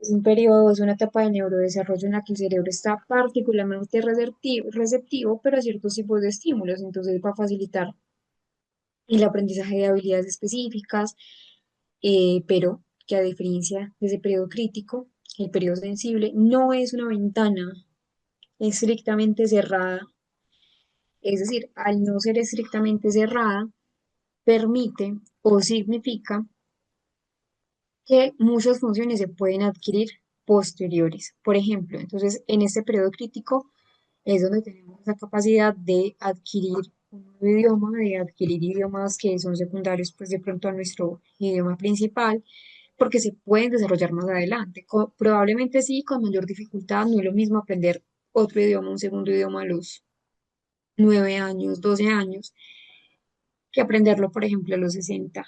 Es un periodo, es una etapa de neurodesarrollo en la que el cerebro está particularmente receptivo, pero a ciertos tipos de estímulos. Entonces va a facilitar el aprendizaje de habilidades específicas, pero que a diferencia de ese periodo crítico, el periodo sensible no es una ventana estrictamente cerrada. Es decir, al no ser estrictamente cerrada, permite o significa que muchas funciones se pueden adquirir posteriores. Por ejemplo, entonces en este periodo crítico es donde tenemos esa capacidad de adquirir un nuevo idioma, de adquirir idiomas que son secundarios, pues de pronto a nuestro idioma principal, porque se pueden desarrollar más adelante. Probablemente sí, con mayor dificultad, no es lo mismo aprender otro idioma, un segundo idioma a los 9 años, 12 años, que aprenderlo, por ejemplo, a los 60,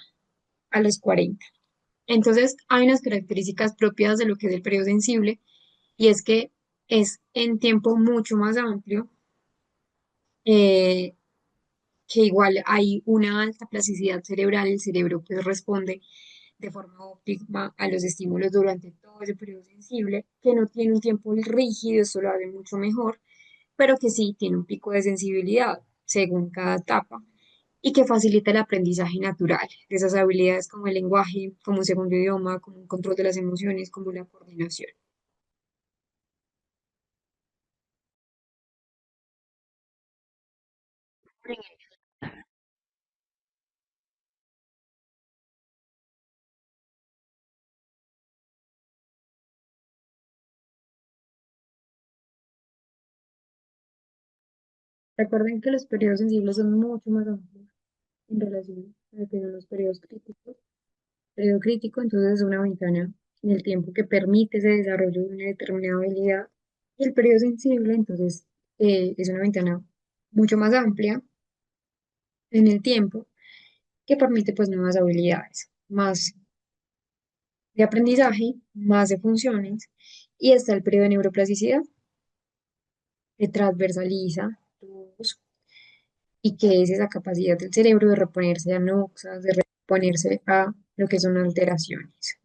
a los 40. Entonces, hay unas características propias de lo que es el periodo sensible y es que es en tiempo mucho más amplio, eh, que igual hay una alta plasticidad cerebral, el cerebro pues responde de forma óptima a los estímulos durante todo ese periodo sensible, que no tiene un tiempo rígido, esto lo hace mucho mejor, pero que sí tiene un pico de sensibilidad según cada etapa y que facilita el aprendizaje natural de esas habilidades como el lenguaje, como un segundo idioma, como un control de las emociones, como la coordinación. Recuerden que los periodos sensibles son mucho más amplios en relación a lo que son los periodos críticos. Periodo crítico, entonces, es una ventana en el tiempo que permite ese desarrollo de una determinada habilidad. Y el periodo sensible, entonces, es una ventana mucho más amplia en el tiempo que permite pues nuevas habilidades, más de aprendizaje, más de funciones. Y está el periodo de neuroplasticidad, que transversaliza todos y que es esa capacidad del cerebro de reponerse a noxas, de reponerse a lo que son alteraciones.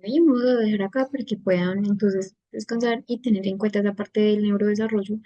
Y modo de dejar acá para que puedan entonces descansar y tener en cuenta esa parte del neurodesarrollo